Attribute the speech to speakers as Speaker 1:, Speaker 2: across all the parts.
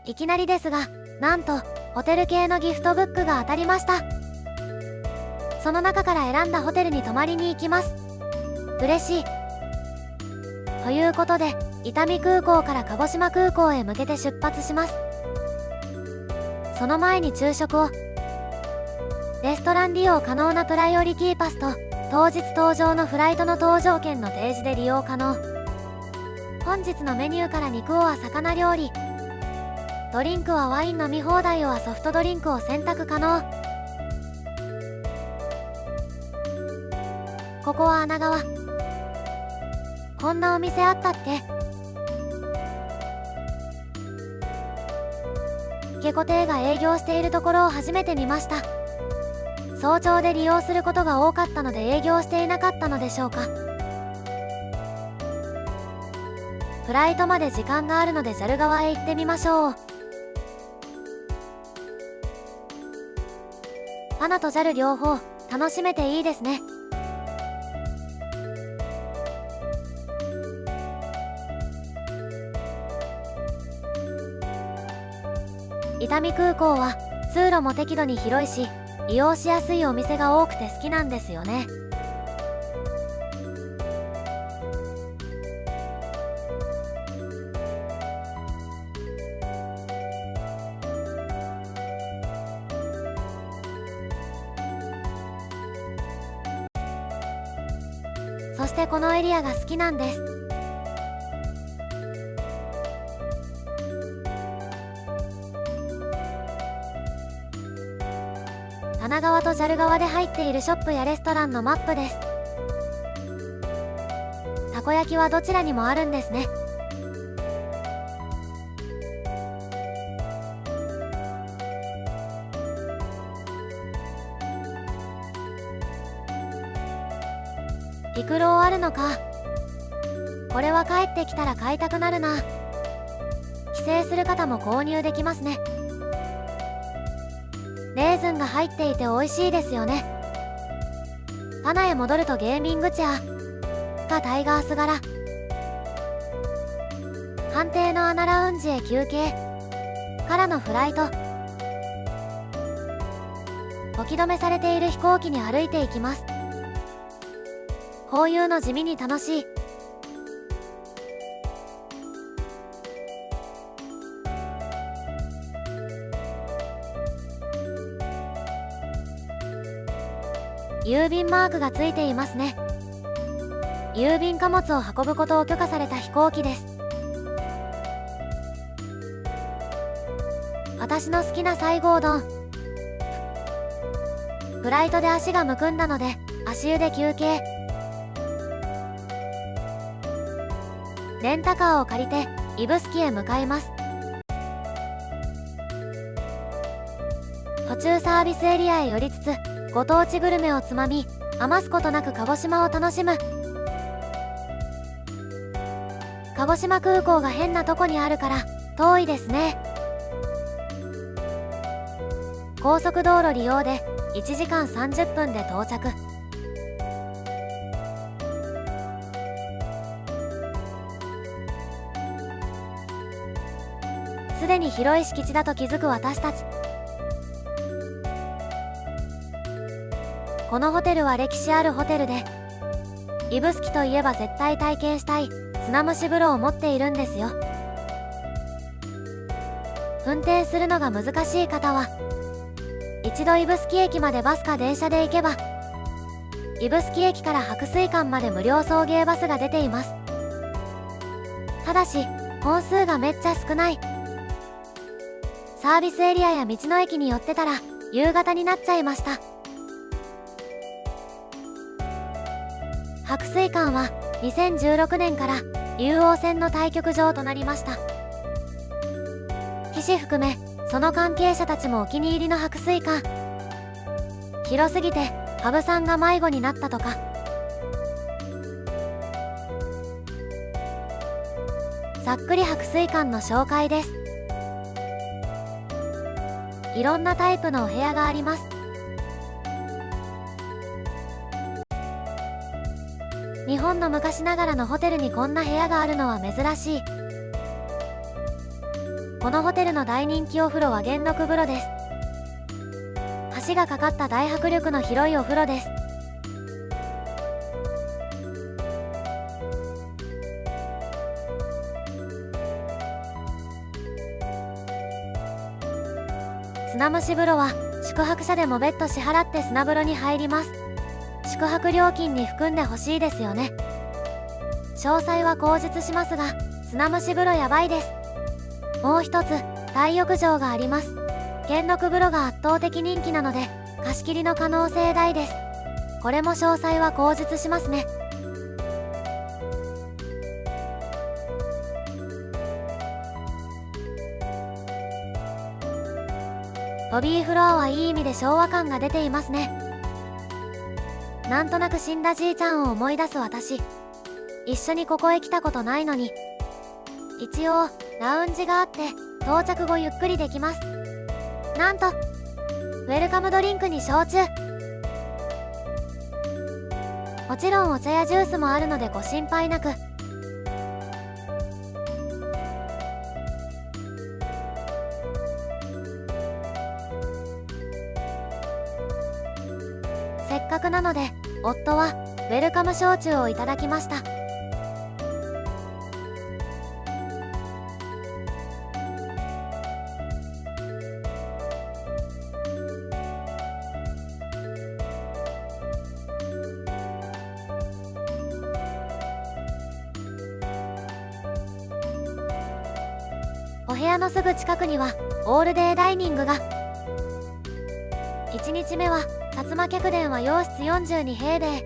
Speaker 1: いきなりですが、なんとホテル系のギフトブックが当たりました。その中から選んだホテルに泊まりに行きます。嬉しい。ということで、伊丹空港から鹿児島空港へ向けて出発します。その前に昼食を。レストラン利用可能なプライオリティパスと当日搭乗のフライトの搭乗券の提示で利用可能。本日のメニューから肉は魚料理、ドリンクはワイン飲み放題はソフトドリンクを選択可能。ここは穴川。こんなお店あったって。ケコ亭が営業しているところを初めて見ました。早朝で利用することが多かったので営業していなかったのでしょうか。フライトまで時間があるのでJAL側へ行ってみましょう。ANAとJAL両方楽しめていいですね。伊丹空港は通路も適度に広いし、利用しやすいお店が多くて好きなんですよね。そしてこのエリアが好きなんです。ANA側とJAL側で入っているショップやレストランのマップです。たこ焼きはどちらにもあるんですね。陸路あるのか。これは帰ってきたら買いたくなるな。帰省する方も購入できますね。レーズンが入っていて美味しいですよね。ANAへ戻るとゲーミングチェアがタイガース柄。判定のANAラウンジへ休憩からのフライト。置き止めされている飛行機に歩いていきます。こういうの地味に楽しい。郵便マークがついていますね。郵便貨物を運ぶことを許可された飛行機です。私の好きな西郷どん。フライトで足がむくんだので足湯で休憩。レンタカーを借りて指宿へ向かいます。途中サービスエリアへ寄りつつご当地グルメをつまみ、余すことなく鹿児島を楽しむ。鹿児島空港が変なとこにあるから遠いですね。高速道路利用で1時間30分で到着。すでに広い敷地だと気づく私たち。このホテルは歴史あるホテルで、指宿といえば絶対体験したい砂蒸し風呂を持っているんですよ。運転するのが難しい方は一度指宿駅までバスか電車で行けば、指宿駅から白水館まで無料送迎バスが出ています。ただし本数がめっちゃ少ない。サービスエリアや道の駅に寄ってたら夕方になっちゃいました。白水館は2016年から竜王戦の対局場となりました。棋士含めその関係者たちもお気に入りの白水館。広すぎて羽生さんが迷子になったとか。ざっくり白水館の紹介です。いろんなタイプのお部屋があります。日本の昔ながらのホテルにこんな部屋があるのは珍しい。このホテルの大人気お風呂は元禄風呂です。橋がかかった大迫力の広いお風呂です。砂蒸し風呂は宿泊者でも別途支払って砂風呂に入ります。宿泊料金に含んでほしいですよね。詳細は後日しますが、砂蒸し風呂やばいです。もう一つ大浴場があります。元禄風呂が圧倒的人気なので貸し切りの可能性大です。これも詳細は後日しますね。ロビーフロアはいい意味で昭和感が出ていますね。なんとなく死んだじいちゃんを思い出す私。一緒にここへ来たことないのに。一応ラウンジがあって到着後ゆっくりできます。なんとウェルカムドリンクに焼酎、もちろんお茶やジュースもあるのでご心配なく。せっかくなので夫はウェルカム焼酎をいただきました。お部屋のすぐ近くにはオールデイダイニングが。1日目は薩摩客殿は洋室42平米、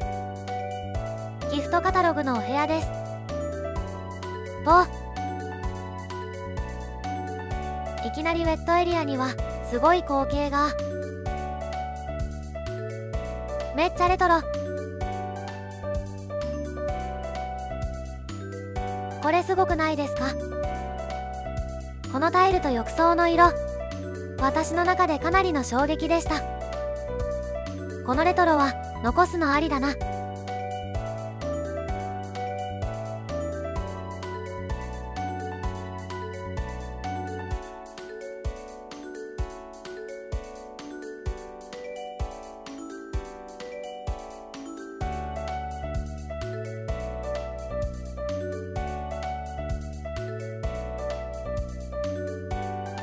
Speaker 1: ギフトカタログのお部屋です。といきなりウェットエリアにはすごい光景が。めっちゃレトロ。これすごくないですか？このタイルと浴槽の色、私の中でかなりの衝撃でした。このレトロは残すのありだな。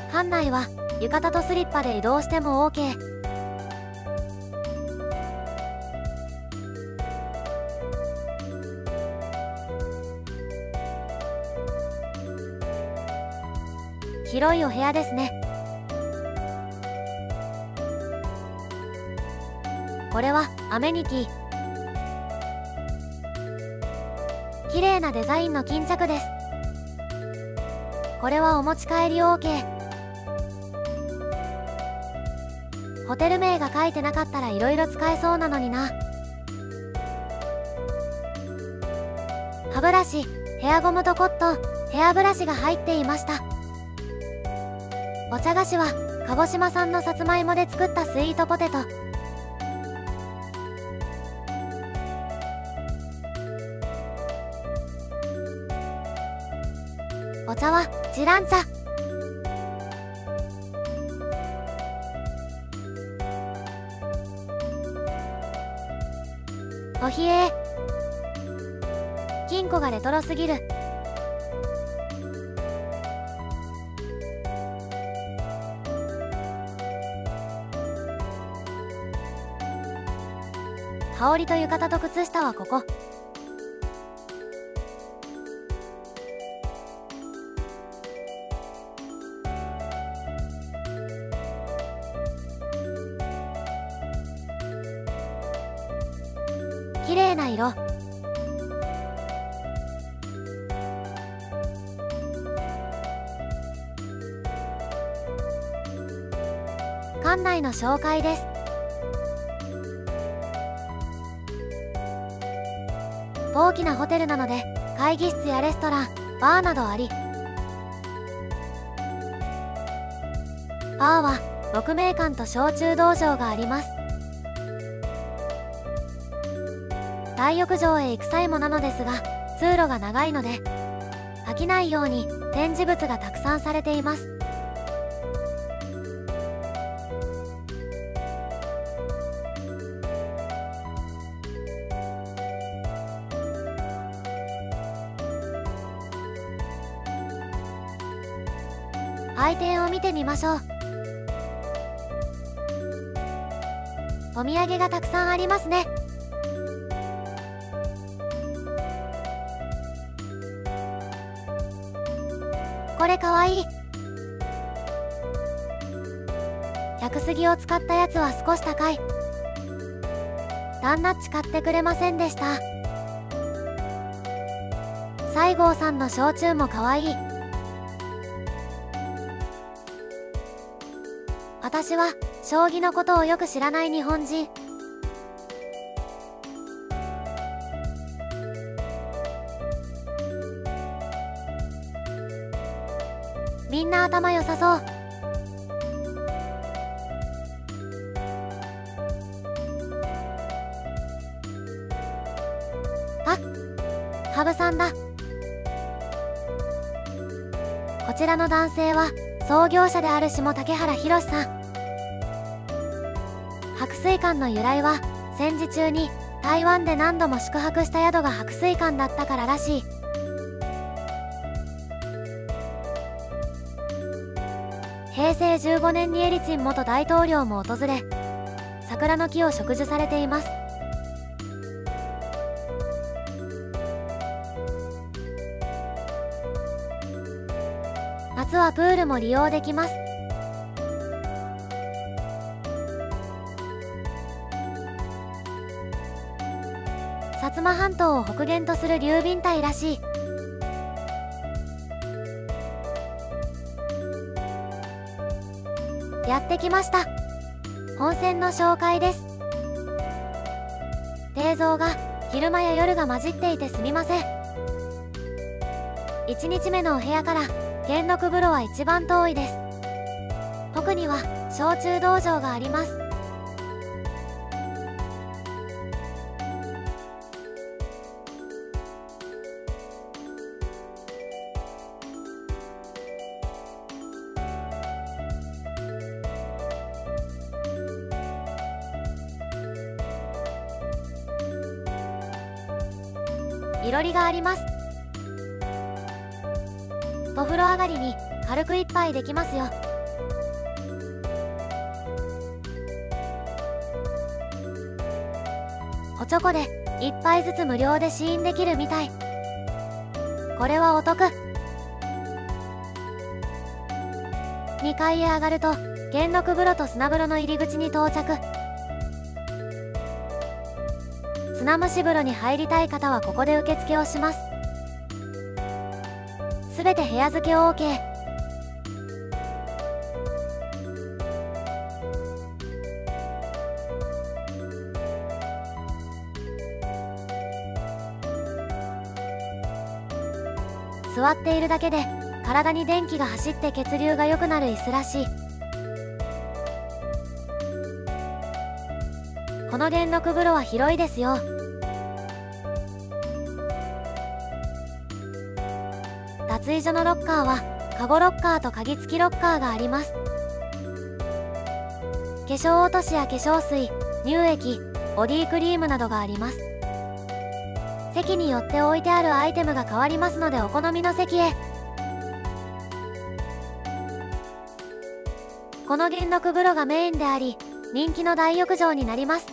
Speaker 1: 館内は浴衣とスリッパで移動しても OK。広いお部屋ですね。これはアメニティ。綺麗なデザインの巾着です。これはお持ち帰り OK。ホテル名が書いてなかったらいろいろ使えそうなのにな。歯ブラシ、ヘアゴムとコットン、ヘアブラシが入っていました。お茶菓子は鹿児島産のさつまいもで作ったスイートポテト。お茶はジラン茶。おひえ。金庫がレトロすぎる。羽織と浴衣と靴下はここ。綺麗な色。館内の紹介です。大きなホテルなので会議室やレストラン、バーなどあり、バーは鹿鳴館と焼酎道場があります。大浴場へ行く際もなのですが、通路が長いので飽きないように展示物がたくさんされています。売店を見てみましょう。お土産がたくさんありますね。これかわいい。百杉を使ったやつは少し高い。ダンナッチ買ってくれませんでした。西郷さんの焼酎もかわいい。私は将棋のことをよく知らない日本人。みんな頭良さそう。あ、羽生さんだ。こちらの男性は創業者である下竹原宏さん。白水館の由来は戦時中に台湾で何度も宿泊した宿が白水館だったかららしい。平成15年にエリツィン元大統領も訪れ、桜の木を植樹されています。夏はプールも利用できます。薩摩半島を北限とする竜빈帯らしい。やってきました。温泉の紹介です。定蔵が昼間や夜が混じっていてすみません。1日目のお部屋から元禄風呂は一番遠いです。奥には焼酎道場があります。いろりがあります。お風呂上がりに軽く一杯できますよ。おちょこで一杯ずつ無料で試飲できるみたい。これはお得。2階へ上がると元禄風呂と砂風呂の入り口に到着。砂蒸し風呂に入りたい方はここで受付をします。すべて部屋付け OK。座っているだけで体に電気が走って血流が良くなる椅子らしい。この元禄風呂は広いですよ。脱衣所のロッカーはカゴロッカーと鍵付きロッカーがあります。化粧落としや化粧水、乳液、ボディクリームなどがあります。席によって置いてあるアイテムが変わりますのでお好みの席へ。この元禄風呂がメインであり人気の大浴場になります。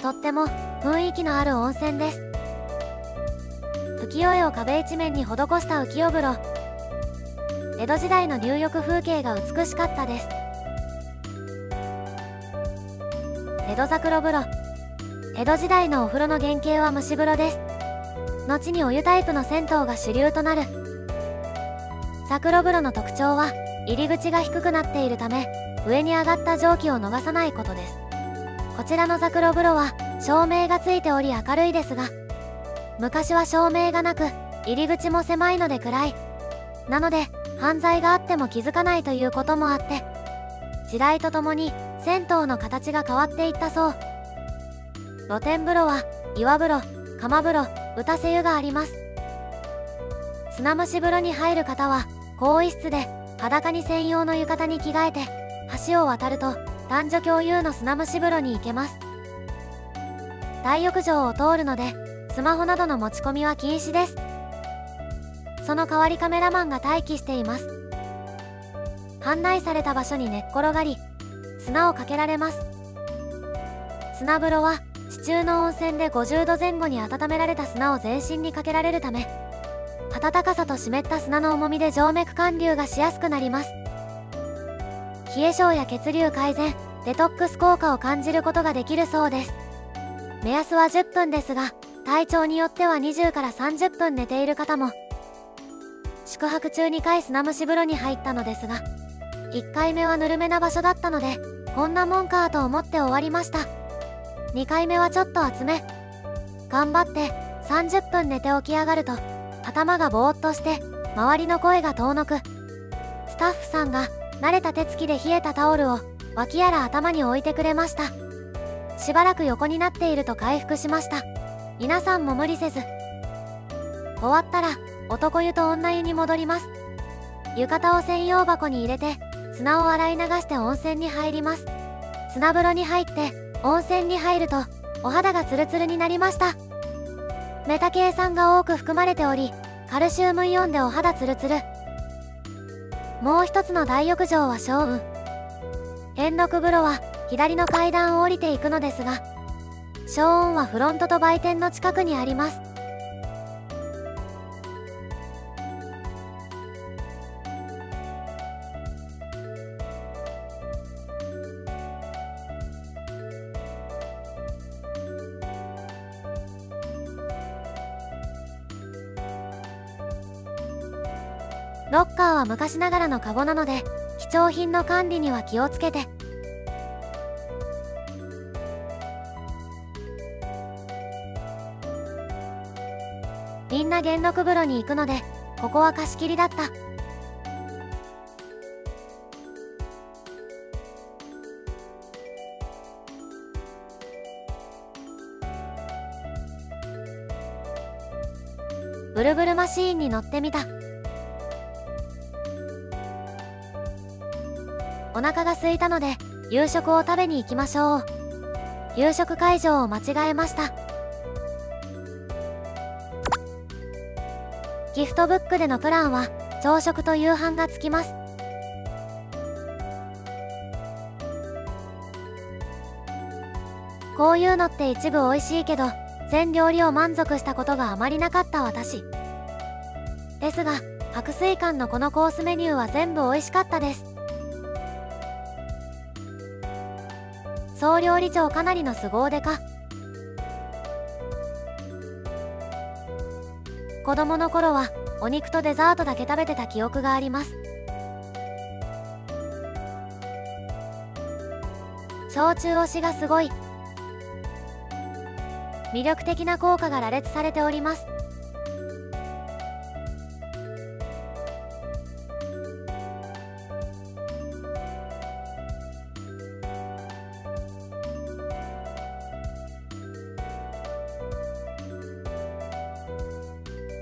Speaker 1: とっても雰囲気のある温泉です。浮世絵を壁一面に施した浮世風呂。江戸時代の入浴風景が美しかったです。江戸桜風呂。江戸時代のお風呂の原型は蒸し風呂です。後にお湯タイプの銭湯が主流となる。桜風呂の特徴は入り口が低くなっているため上に上がった蒸気を逃さないことです。こちらの桜風呂は照明がついており明るいですが、昔は照明がなく入り口も狭いので暗い。なので犯罪があっても気づかないということもあって、時代とともに銭湯の形が変わっていったそう。露天風呂は岩風呂、釜風呂、打たせ湯があります。砂蒸し風呂に入る方は更衣室で裸に専用の浴衣に着替えて橋を渡ると男女共有の砂蒸し風呂に行けます。大浴場を通るのでスマホなどの持ち込みは禁止です。その代わりカメラマンが待機しています。案内された場所に寝っ転がり、砂をかけられます。砂風呂は地中の温泉で50度前後に温められた砂を全身にかけられるため、暖かさと湿った砂の重みで静脈灌流がしやすくなります。冷え性や血流改善、デトックス効果を感じることができるそうです。目安は10分ですが、体調によっては20から30分寝ている方も。宿泊中2回砂蒸し風呂に入ったのですが、1回目はぬるめな場所だったので、こんなもんかと思って終わりました。2回目はちょっと厚め。頑張って30分寝て起き上がると、頭がぼーっとして、周りの声が遠のく。スタッフさんが慣れた手つきで冷えたタオルを脇やら頭に置いてくれました。しばらく横になっていると回復しました。皆さんも無理せず。終わったら男湯と女湯に戻ります。浴衣を専用箱に入れて砂を洗い流して温泉に入ります。砂風呂に入って温泉に入るとお肌がツルツルになりました。メタケイ酸が多く含まれており、カルシウムイオンでお肌ツルツル。もう一つの大浴場は小雲。遍六風呂は左の階段を降りていくのですが、小雲はフロントと売店の近くにあります。ロッカーは昔ながらのカゴなので、貴重品の管理には気をつけて。みんな元禄風呂に行くので、ここは貸し切りだった。ブルブルマシーンに乗ってみた。お腹が空いたので夕食を食べに行きましょう。夕食会場を間違えました。ギフトブックでのプランは朝食と夕飯がつきます。こういうのって一部美味しいけど、全料理を満足したことがあまりなかった私ですが、白水館のこのコースメニューは全部美味しかったです。総料理長かなりの凄腕か。子供の頃はお肉とデザートだけ食べてた記憶があります。焼酎推しがすごい。魅力的な効果が羅列されております。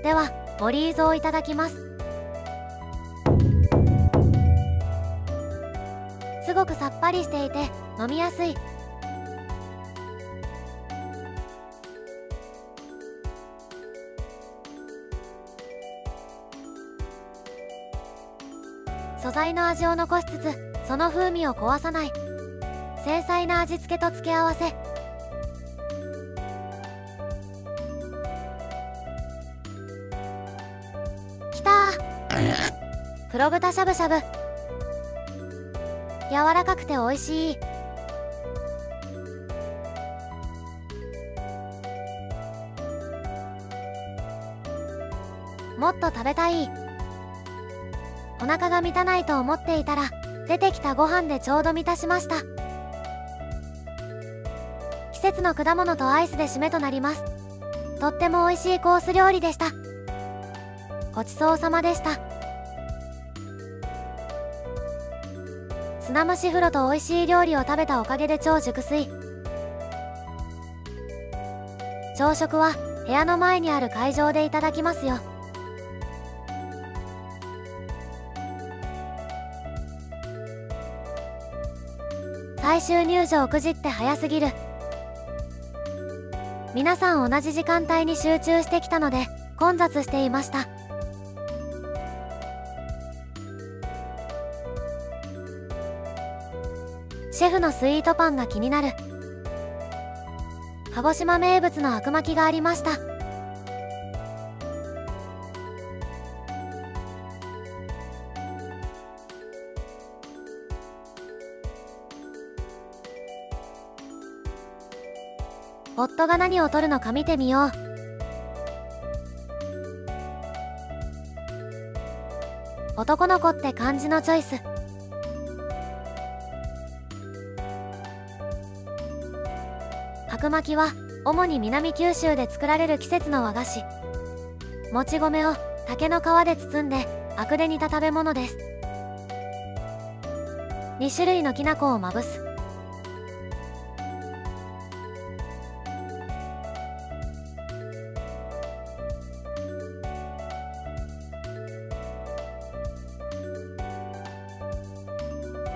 Speaker 1: では、森伊蔵いただきます。すごくさっぱりしていて飲みやすい。素材の味を残しつつ、その風味を壊さない繊細な味付けと付け合わせ。きたー黒豚しゃぶしゃぶ。柔らかくて美味しい。もっと食べたい。お腹が満たないと思っていたら、出てきたご飯でちょうど満たしました。季節の果物とアイスで締めとなります。とっても美味しいコース料理でした。ごちそうさまでした。砂蒸し風呂と美味しい料理を食べたおかげで超熟睡。朝食は部屋の前にある会場でいただきますよ。最終入場9時って早すぎる。皆さん同じ時間帯に集中してきたので混雑していました。シェフのスイートパンが気になる。鹿児島名物のあくまきがありました。夫が何を取るのか見てみよう。男の子って感じのチョイス。白巻きは主に南九州で作られる季節の和菓子。もち米を竹の皮で包んであくで煮た食べ物です。2種類のきな粉をまぶす。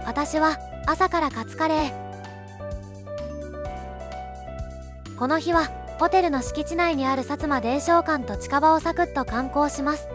Speaker 1: 私は朝からカツカレー。この日はホテルの敷地内にある薩摩伝承館と近場をサクッと観光します。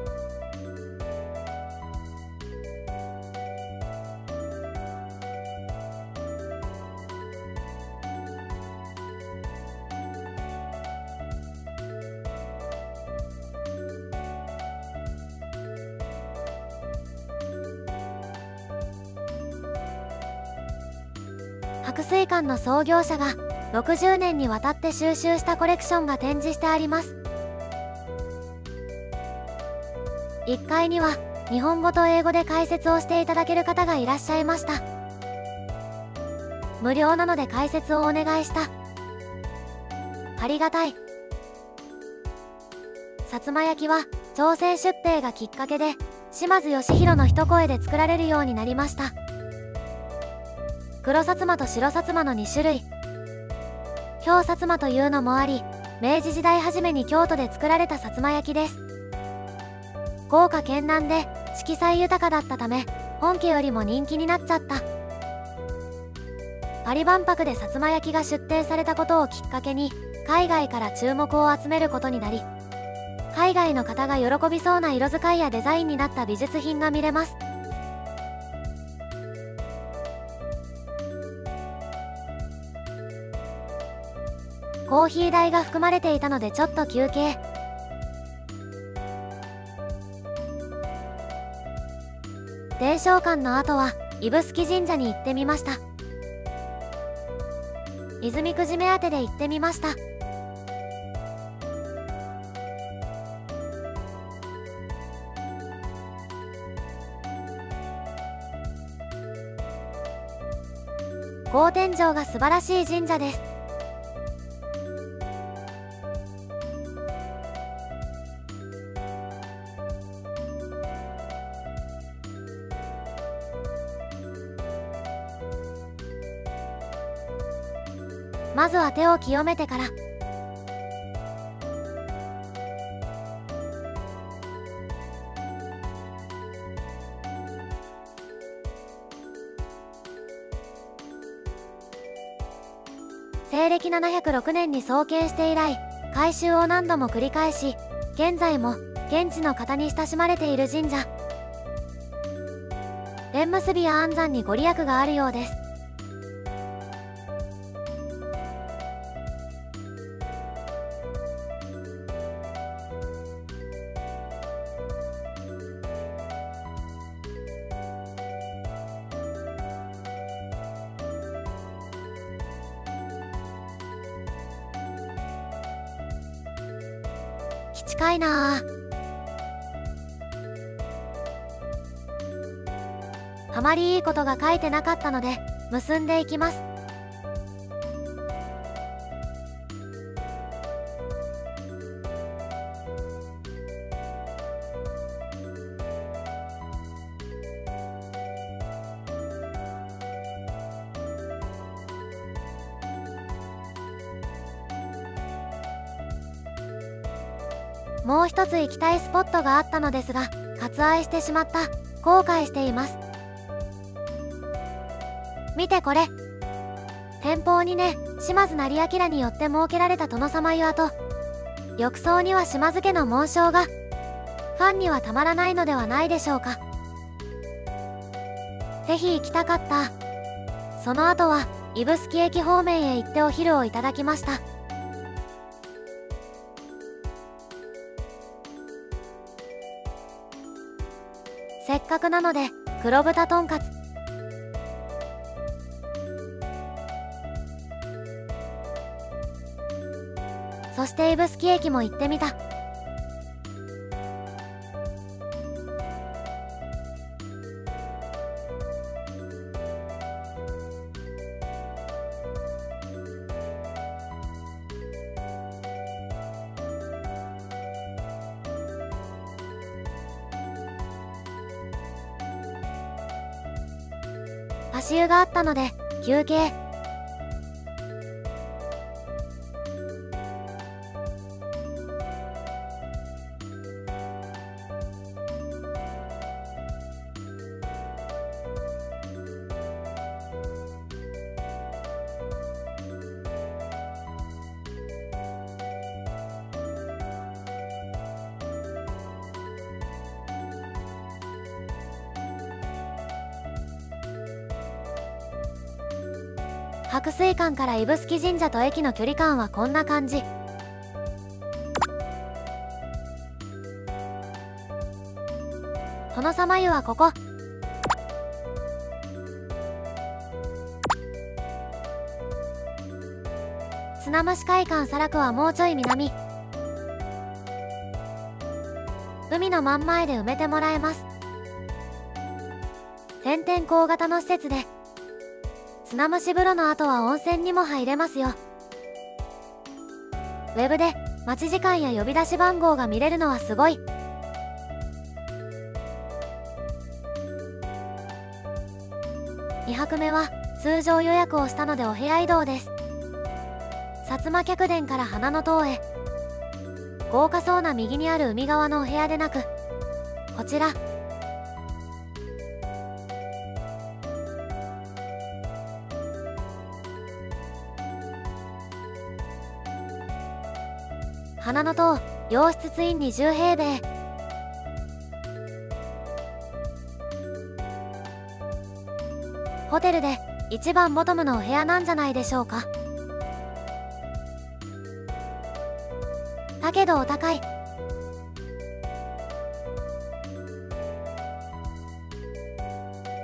Speaker 1: 白水館の創業者が60年にわたって収集したコレクションが展示してあります。1階には日本語と英語で解説をしていただける方がいらっしゃいました。無料なので解説をお願いした。ありがたい。薩摩焼は朝鮮出兵がきっかけで島津義弘の一声で作られるようになりました。黒薩摩と白薩摩の2種類。京薩摩というのもあり、明治時代初めに京都で作られた薩摩焼です。豪華絢爛で色彩豊かだったため本家よりも人気になっちゃった。パリ万博で薩摩焼が出展されたことをきっかけに海外から注目を集めることになり、海外の方が喜びそうな色使いやデザインになった美術品が見れます。コーヒー代が含まれていたのでちょっと休憩。伝承館の後は指宿神社に行ってみました。泉くじ目当てで行ってみました。高天井が素晴らしい神社です。まずは手を清めてから。西暦706年に創建して以来、改修を何度も繰り返し、現在も現地の方に親しまれている神社。縁結びや安産にご利益があるようです。近いなあ。あまりいいことが書いてなかったので結んでいきます。もう一つ行きたいスポットがあったのですが、割愛してしまった。後悔しています。見てこれ。天保にね、島津斉彬によって設けられた殿様岩と、浴槽には島津家の紋章が、ファンにはたまらないのではないでしょうか。ぜひ行きたかった。その後は指宿駅方面へ行ってお昼をいただきました。せっかくなので黒豚とんかつ、そして指宿駅も行ってみた。足湯があったので休憩。白水館から指宿神社と駅の距離感はこんな感じ。殿様湯はここ。砂蒸し会館サラクはもうちょい南。海の真ん前で埋めてもらえます。天天校型の施設で砂蒸し風呂の後は温泉にも入れますよ。ウェブで待ち時間や呼び出し番号が見れるのはすごい。2泊目は通常予約をしたのでお部屋移動です。薩摩客殿から花の塔へ。豪華そうな右にある海側のお部屋でなくこちら。花の塔洋室ツイン20平米。ホテルで一番ボトムのお部屋なんじゃないでしょうか。だけどお高い。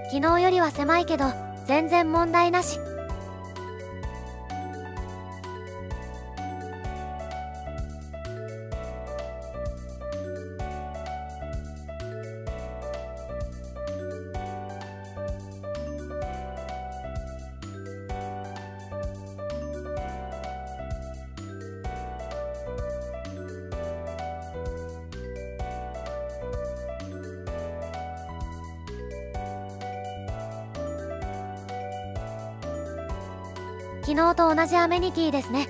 Speaker 1: 昨日よりは狭いけど全然問題なし。昨日と同じアメニティですね。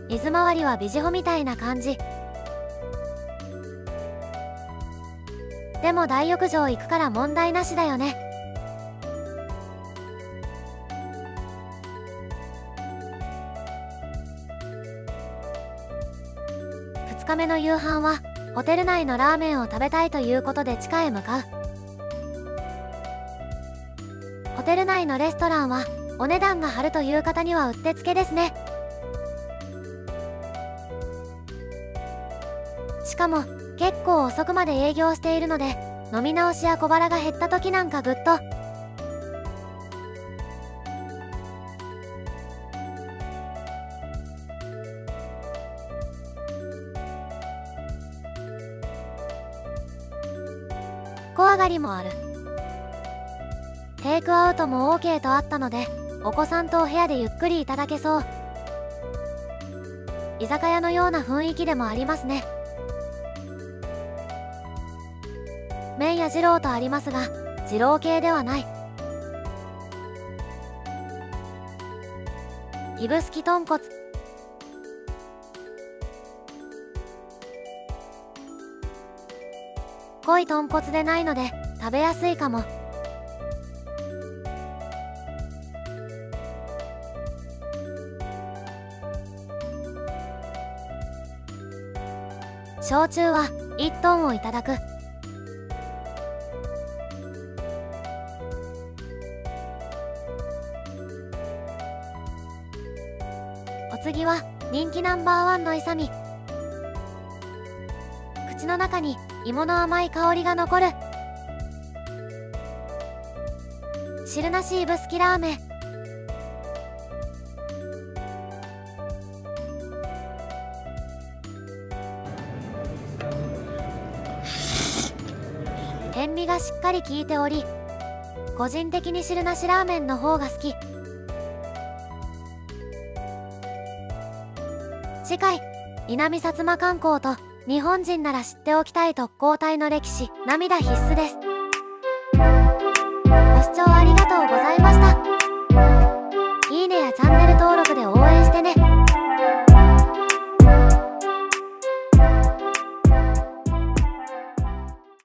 Speaker 1: 水回りはビジホみたいな感じ。でも大浴場行くから問題なしだよね。2日目の夕飯はホテル内のラーメンを食べたいということで地下へ向かう。ホテル内のレストランはお値段が張るという方にはうってつけですね。しかも結構遅くまで営業しているので飲み直しや小腹が減った時なんかぐっと。小上がりもある。テイクアウトも OK とあったのでお子さんとお部屋でゆっくりいただけそう。居酒屋のような雰囲気でもありますね。麺や二郎とありますが二郎系ではない。指宿豚骨、濃い豚骨でないので食べやすいかも。焼酎は1トンをいただく。お次は人気ナンバーワンのイサミ。口の中に芋の甘い香りが残る汁なし指宿ラーメン。塩味がしっかり効いており、個人的に汁なしラーメンの方が好き。次回、南薩摩観光と日本人なら知っておきたい特攻隊の歴史、涙必須です。ご視聴ありがとうございました。